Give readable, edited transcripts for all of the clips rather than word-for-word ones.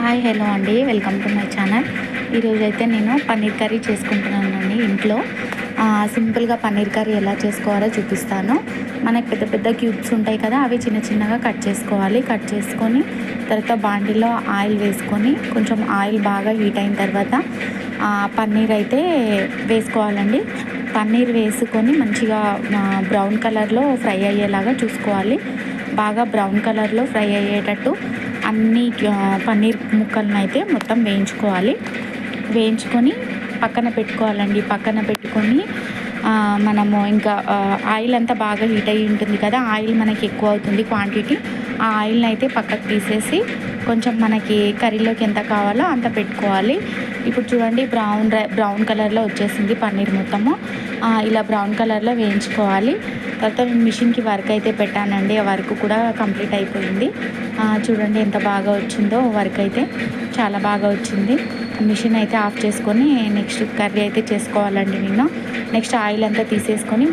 Hi hello అండి, welcome to my channel. ఈరోజైతే నేను పన్నీర్ కర్రీ చేసుకుంటున్నానండి ఇంట్లో. సింపుల్గా పన్నీర్ కర్రీ ఎలా చేసుకోవాలో చూపిస్తాను. మనకి పెద్ద పెద్ద క్యూబ్స్ ఉంటాయి కదా, అవి చిన్న చిన్నగా కట్ చేసుకోవాలి. కట్ చేసుకొని తర్వాత బాండిలో ఆయిల్ వేసుకొని కొంచెం ఆయిల్ బాగా హీట్ అయిన తర్వాత పన్నీర్ అయితే వేసుకోవాలండి. పన్నీర్ వేసుకొని మంచిగా బ్రౌన్ కలర్లో ఫ్రై అయ్యేలాగా చూసుకోవాలి. బాగా బ్రౌన్ కలర్లో ఫ్రై అయ్యేటట్టు అన్ని పన్నీర్ ముక్కలను అయితే మొత్తం వేయించుకొని పక్కన పెట్టుకోవాలండి. పక్కన పెట్టుకొని మనము ఇంకా ఆయిల్ అంతా బాగా హీట్ అయ్యి ఉంటుంది కదా, ఆయిల్ మనకి ఎక్కువ అవుతుంది క్వాంటిటీ. ఆ ఆయిల్ని అయితే పక్కకు తీసేసి కొంచెం మనకి కర్రీలోకి ఎంత కావాలో అంత పెట్టుకోవాలి. ఇప్పుడు చూడండి, బ్రౌన్ కలర్లో వచ్చేసింది పన్నీర్ మొత్తము. ఇలా బ్రౌన్ కలర్లో వేయించుకోవాలి. తర్వాత నేను మిషన్కి వర్క్ అయితే పెట్టానండి. ఆ వర్క్ కూడా కంప్లీట్ అయిపోయింది. చూడండి ఎంత బాగా వచ్చిందో వర్క్ అయితే, చాలా బాగా వచ్చింది. మిషన్ అయితే ఆఫ్ చేసుకొని నెక్స్ట్ కర్రీ అయితే చేసుకోవాలండి. నేను నెక్స్ట్ ఆయిల్ అంతా తీసేసుకొని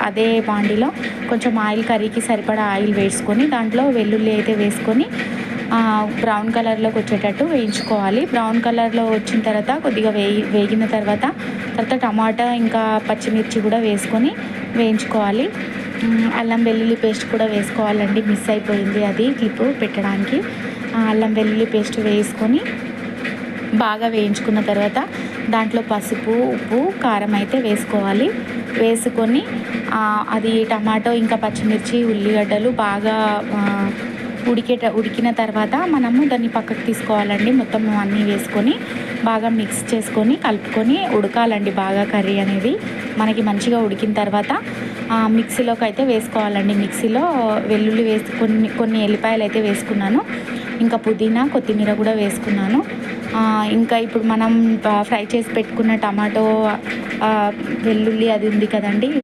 అదే బాండిలో కొంచెం ఆయిల్, కర్రీకి సరిపడా ఆయిల్ వేసుకొని దాంట్లో వెల్లుల్లి అయితే వేసుకొని బ్రౌన్ కలర్లోకి వచ్చేటట్టు వేయించుకోవాలి. బ్రౌన్ కలర్లో వచ్చిన తర్వాత కొద్దిగా వేగిన తర్వాత టమాటా ఇంకా పచ్చిమిర్చి కూడా వేసుకొని వేయించుకోవాలి. అల్లం వెల్లుల్లి పేస్ట్ కూడా వేసుకోవాలండి, మిస్ అయిపోయింది అది క్లిప్ పెట్టడానికి. అల్లం వెల్లుల్లి పేస్ట్ వేసుకొని బాగా వేయించుకున్న తర్వాత దాంట్లో పసుపు, ఉప్పు, కారం అయితే వేసుకోవాలి. వేసుకొని అది టమాటో ఇంకా పచ్చిమిర్చి, ఉల్లిగడ్డలు బాగా ఉడికిన తర్వాత మనము దాన్ని పక్కకు తీసుకోవాలండి. మొత్తం అన్నీ వేసుకొని బాగా మిక్స్ చేసుకొని కలుపుకొని ఉడకాలండి. బాగా కర్రీ అనేది మనకి మంచిగా ఉడికిన తర్వాత మిక్సీలోకి అయితే వేసుకోవాలండి. మిక్సీలో వెల్లుల్లి కొన్ని ఎల్లిపాయలు అయితే వేసుకున్నాను. ఇంకా పుదీనా, కొత్తిమీర కూడా వేసుకున్నాను. ఇంకా ఇప్పుడు మనం ఫ్రై చేసి పెట్టుకున్న టమాటో, వెల్లుల్లి అది ఉంది కదండి,